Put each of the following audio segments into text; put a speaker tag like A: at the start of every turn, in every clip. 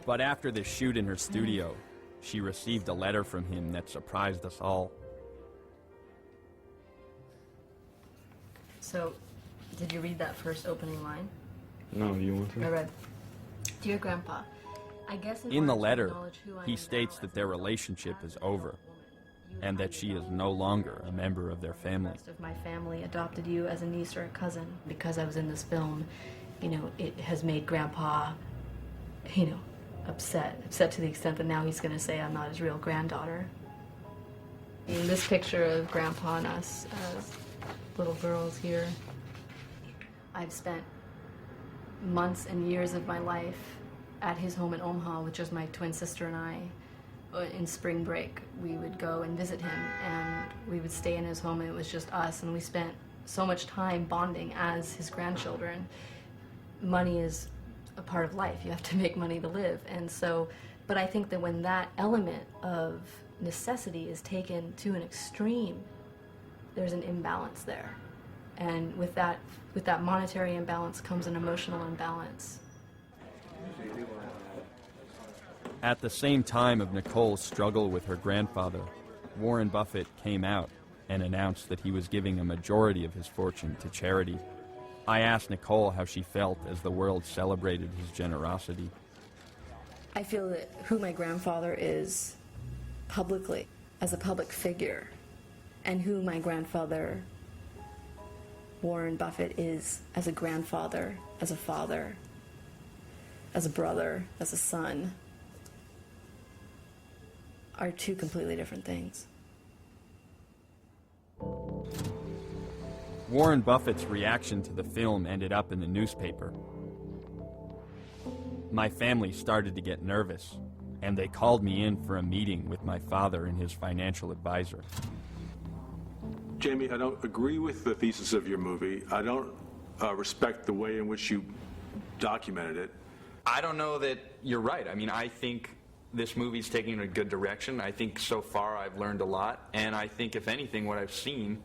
A: But after the shoot in her studio, she received a letter from him that surprised us all.
B: So, did you read that first opening line?
C: No, you want to?
B: I read, "Dear Grandpa, I guess
A: in the letter, he states that their relationship is over, and that she is no longer a member of their family.
B: Most of my family adopted you as a niece or a cousin. Because I was in this film, it has made Grandpa, upset to the extent that now he's going to say I'm not his real granddaughter." In this picture of Grandpa and us as little girls here, I've spent months and years of my life at his home in Omaha with just my twin sister and I. In spring break, we would go and visit him, and we would stay in his home, and it was just us, and we spent so much time bonding as his grandchildren. Money is a part of life. You have to make money to live. And so, but I think that when that element of necessity is taken to an extreme, there's an imbalance there. And with that monetary imbalance comes an emotional imbalance.
A: At the same time of Nicole's struggle with her grandfather, Warren Buffett came out and announced that he was giving a majority of his fortune to charity. I asked Nicole how she felt as the world celebrated his generosity.
B: I feel that who my grandfather is publicly, as a public figure, and who my grandfather, Warren Buffett, is as a grandfather, as a father, as a brother, as a son, are two completely different things.
A: Warren Buffett's reaction to the film ended up in the newspaper. My family started to get nervous, and they called me in for a meeting with my father and his financial advisor.
D: Jamie, I don't agree with the thesis of your movie. I don't respect the way in which you documented it.
C: I don't know that you're right. I mean, I think this movie's taking a good direction. I think so far I've learned a lot, and I think, if anything, what I've seen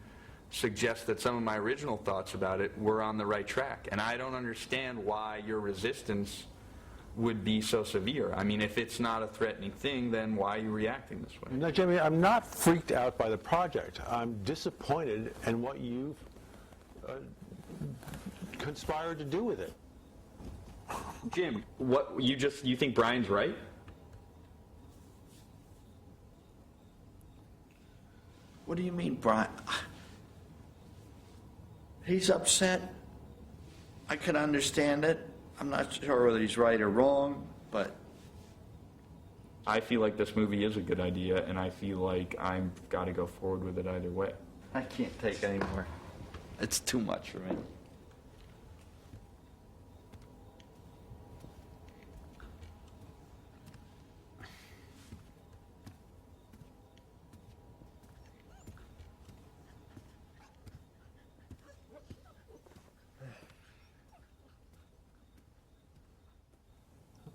C: suggests that some of my original thoughts about it were on the right track. And I don't understand why your resistance would be so severe. I mean, if it's not a threatening thing, then why are you reacting this way?
D: No, Jamie, I'm not freaked out by the project. I'm disappointed in what you've conspired to do with it.
C: Jim, you think Brian's right?
E: What do you mean, Brian? He's upset. I can understand it. I'm not sure whether he's right or wrong, but
C: I feel like this movie is a good idea, and I feel like I've got to go forward with it either way.
E: I can't take any more. It's too much for me.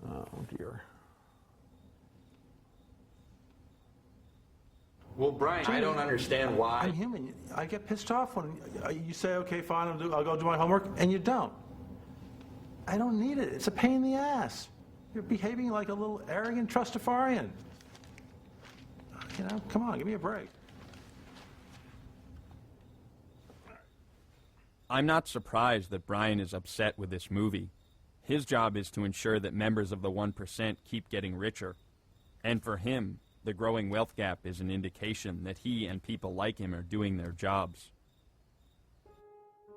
D: Oh, dear.
C: Well, Brian, I don't understand why.
D: I'm human. I get pissed off when you say, okay, fine, I'll go do my homework, and you don't. I don't need it. It's a pain in the ass. You're behaving like a little arrogant trustafarian. Come on, give me a break.
A: I'm not surprised that Brian is upset with this movie. His job is to ensure that members of the 1% keep getting richer. And for him, the growing wealth gap is an indication that he and people like him are doing their jobs.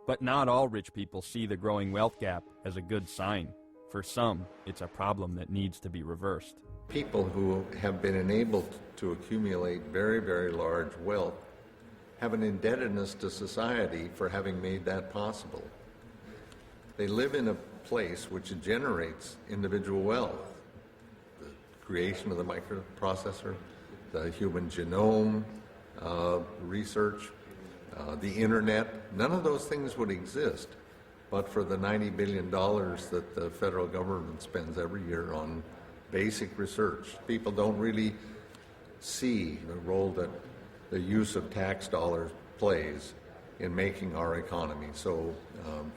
A: But not all rich people see the growing wealth gap as a good sign. For some, it's a problem that needs to be reversed.
F: People who have been enabled to accumulate very, very large wealth have an indebtedness to society for having made that possible. They live in a place which generates individual wealth. The creation of the microprocessor, the human genome research, the internet, none of those things would exist but for the $90 billion that the federal government spends every year on basic research. People don't really see the role that the use of tax dollars plays in making our economy so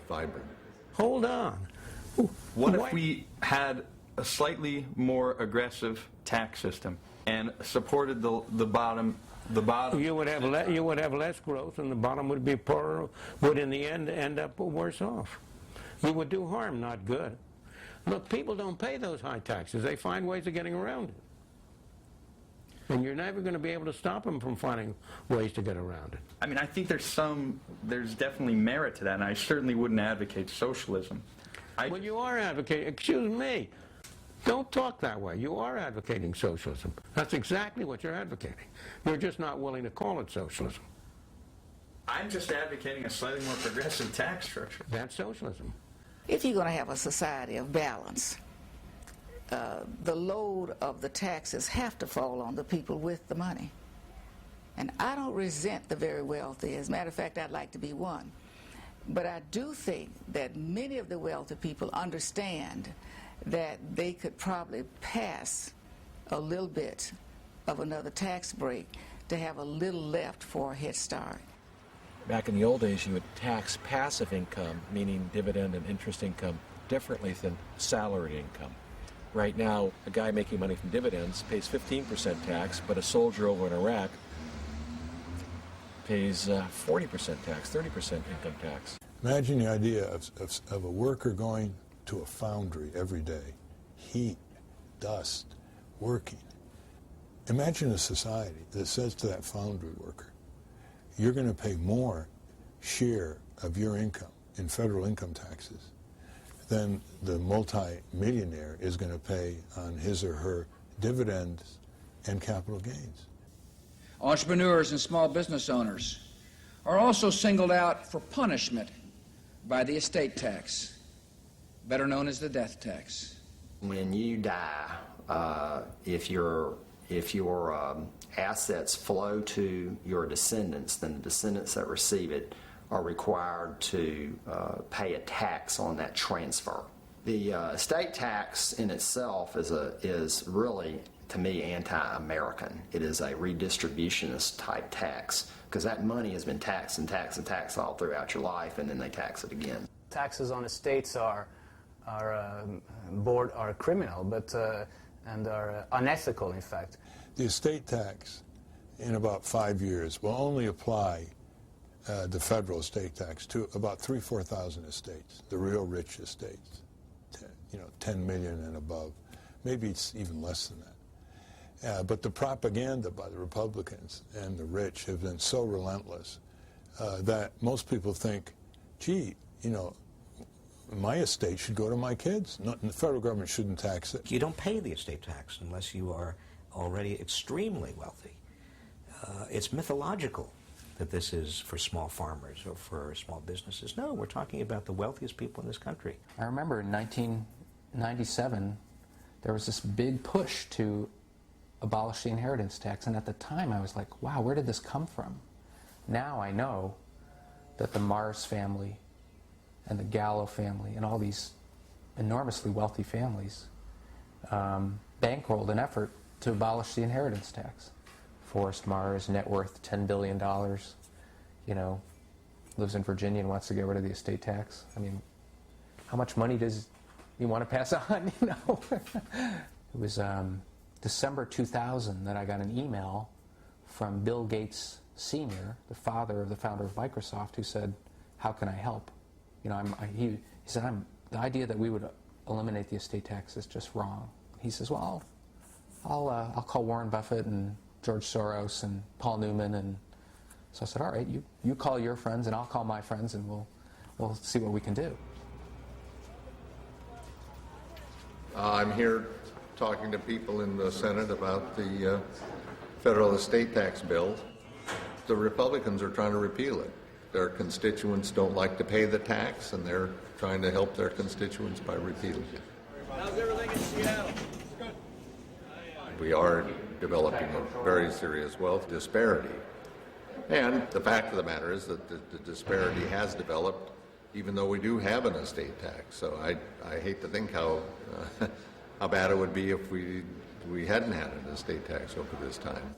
F: vibrant.
D: Hold on.
C: What if we had a slightly more aggressive tax system and supported the bottom.
G: You would have less growth, and the bottom would be poorer, would in the end up worse off. You would do harm, not good. Look, people don't pay those high taxes. They find ways of getting around it. And you're never going to be able to stop them from finding ways to get around it.
C: I mean, I think there's definitely merit to that, and I certainly wouldn't advocate socialism.
G: Well, you are advocating, excuse me, don't talk that way. You are advocating socialism. That's exactly what you're advocating. You're just not willing to call it socialism.
C: I'm just advocating a slightly more progressive tax structure.
G: That's socialism.
H: If you're going to have a society of balance, the load of the taxes have to fall on the people with the money. And I don't resent the very wealthy. As a matter of fact, I'd like to be one. But I do think that many of the wealthy people understand that they could probably pass a little bit of another tax break to have a little left for a head start.
I: Back in the old days, you would tax passive income, meaning dividend and interest income, differently than salaried income. Right now, a guy making money from dividends pays 15% tax, but a soldier over in Iraq pays 40% tax, 30% income tax.
J: Imagine the idea of a worker going to a foundry every day, heat, dust, working. Imagine a society that says to that foundry worker, you're going to pay more share of your income in federal income taxes than the multi-millionaire is going to pay on his or her dividends and capital gains.
K: Entrepreneurs and small business owners are also singled out for punishment by the estate tax, better known as the death tax.
L: When you die, if your assets flow to your descendants, then the descendants that receive it are required to pay a tax on that transfer. The estate tax in itself is really, to me, anti-American. It is a redistributionist type tax because that money has been taxed and taxed and taxed all throughout your life, and then they tax it again.
M: Taxes on estates are criminal, and are unethical, in fact.
J: The estate tax in about 5 years will only apply the federal estate tax to about 4,000 estates, the real rich estates, 10 million and above. Maybe it's even less than that. But the propaganda by the Republicans and the rich have been so relentless that most people think, gee, my estate should go to my kids. The federal government shouldn't tax it.
N: You don't pay the estate tax unless you are already extremely wealthy. It's mythological that this is for small farmers or for small businesses. No, we're talking about the wealthiest people in this country.
O: I remember in 1997, there was this big push to abolish the inheritance tax, and at the time I was like, wow, where did this come from? Now I know that the Mars family and the Gallo family and all these enormously wealthy families bankrolled an effort to abolish the inheritance tax. Forrest Mars, net worth $10 billion, lives in Virginia and wants to get rid of the estate tax. I mean, how much money does he want to pass on, It was December 2000 that I got an email from Bill Gates Sr., the father of the founder of Microsoft, who said, how can I help? He said, the idea that we would eliminate the estate tax is just wrong. He says, well, I'll call Warren Buffett and George Soros and Paul Newman. And so I said, all right, you call your friends and I'll call my friends and we'll see what we can do.
F: I'm here talking to people in the Senate about the federal estate tax bill. The Republicans are trying to repeal it. Their constituents don't like to pay the tax, and they're trying to help their constituents by repealing it.
P: How's everything in Seattle? Good.
F: We are developing a very serious wealth disparity. And the fact of the matter is that the disparity has developed even though we do have an estate tax. So I hate to think how bad it would be if we hadn't had an estate tax over this time.